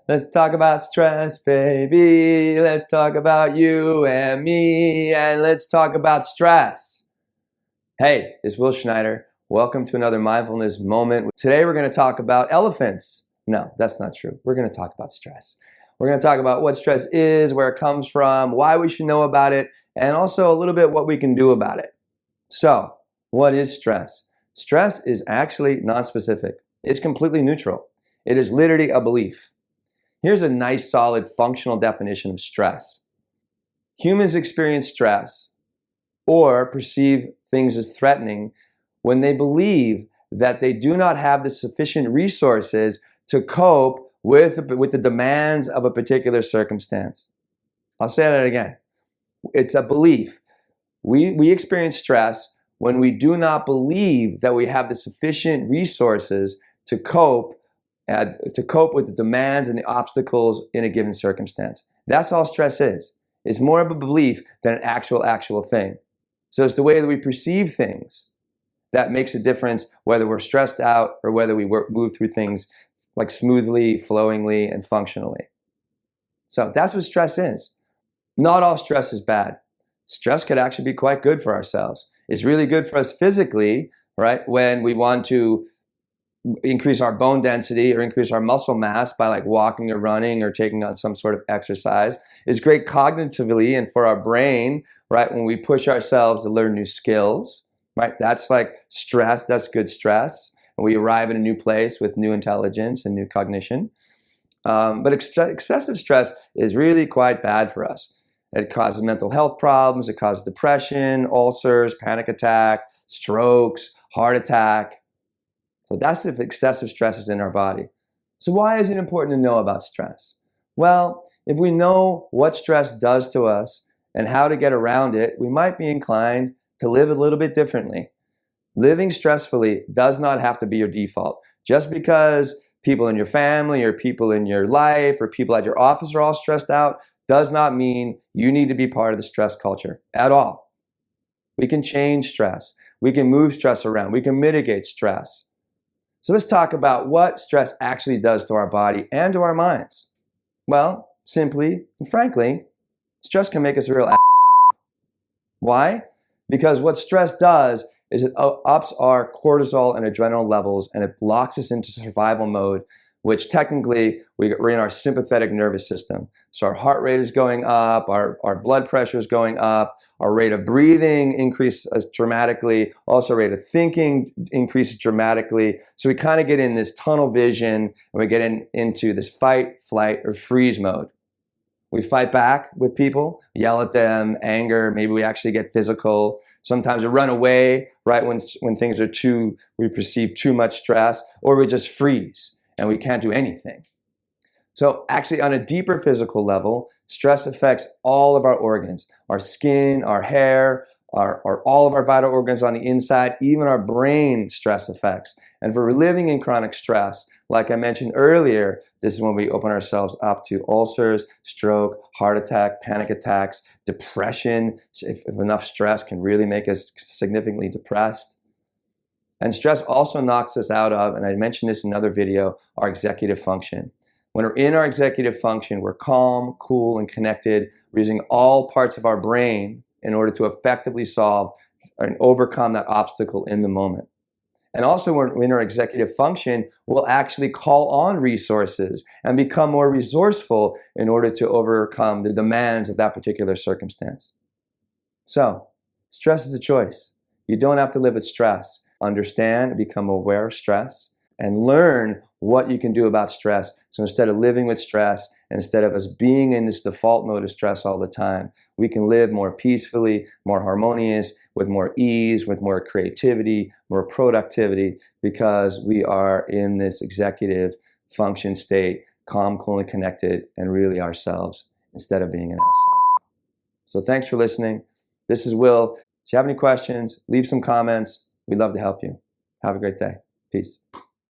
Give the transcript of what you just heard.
Let's talk about stress, baby. Let's talk about you and me, and let's talk about stress. Hey, it's Will Schneider. Welcome to another mindfulness moment. Today we're going to talk about elephants. No, that's not true. We're going to talk about stress. We're going to talk about what stress is, where it comes from, why we should know about it, and also a little bit what we can do about it. So, what is stress? Stress is actually non-specific. It's completely neutral. It is literally a belief. Here's a nice, solid, functional definition of stress. Humans experience stress or perceive things as threatening when they believe that they do not have the sufficient resources to cope with the demands of a particular circumstance. I'll say that again. It's a belief. We experience stress when we do not believe that we have the sufficient resources to cope with the demands and the obstacles in a given circumstance. That's all stress is. It's more of a belief than an actual thing. So it's the way that we perceive things that makes a difference whether we're stressed out or whether we move through things like smoothly, flowingly, and functionally. So that's what stress is. Not all stress is bad. Stress could actually be quite good for ourselves. It's really good for us physically, right? When we want to increase our bone density or increase our muscle mass by like walking or running or taking on some sort of exercise. It's great cognitively and for our brain, right? When we push ourselves to learn new skills, right? That's like stress, that's good stress. And we arrive in a new place with new intelligence and new cognition. But excessive stress is really quite bad for us. It causes mental health problems, it causes depression, ulcers, panic attack, strokes, heart attack. So that's if excessive stress is in our body. So why is it important to know about stress? Well, if we know what stress does to us and how to get around it, we might be inclined to live a little bit differently. Living stressfully does not have to be your default. Just because people in your family or people in your life or people at your office are all stressed out does not mean you need to be part of the stress culture at all. We can change stress. We can move stress around. We can mitigate stress. So let's talk about what stress actually does to our body and to our minds. Well, simply and frankly, stress can make us a real ass. Why? Because what stress does is it ups our cortisol and adrenaline levels and it locks us into survival mode, which technically we're in our sympathetic nervous system. So our heart rate is going up, our blood pressure is going up, our rate of breathing increases dramatically, also rate of thinking increases dramatically. So we kind of get in this tunnel vision and we get into this fight, flight, or freeze mode. We fight back with people, yell at them, anger, maybe we actually get physical. Sometimes we run away, right, when things are we perceive too much stress, or we just freeze and we can't do anything. So actually on a deeper physical level, stress affects all of our organs, our skin, our hair, all of our vital organs on the inside, even our brain stress affects. And if we're living in chronic stress, like I mentioned earlier, this is when we open ourselves up to ulcers, stroke, heart attack, panic attacks, depression. If enough stress can really make us significantly depressed. And stress also knocks us out of, and I mentioned this in another video, our executive function. When we're in our executive function, we're calm, cool, and connected. We're using all parts of our brain in order to effectively solve and overcome that obstacle in the moment. And also when we're in our executive function, we'll actually call on resources and become more resourceful in order to overcome the demands of that particular circumstance. So, stress is a choice. You don't have to live with stress. Understand, become aware of stress, and learn what you can do about stress. So instead of living with stress, instead of us being in this default mode of stress all the time, we can live more peacefully, more harmonious, with more ease, with more creativity, more productivity, because we are in this executive function state, calm, cool, and connected, and really ourselves, instead of being an asshole. So thanks for listening. This is Will. If you have any questions, leave some comments. We'd love to help you. Have a great day. Peace.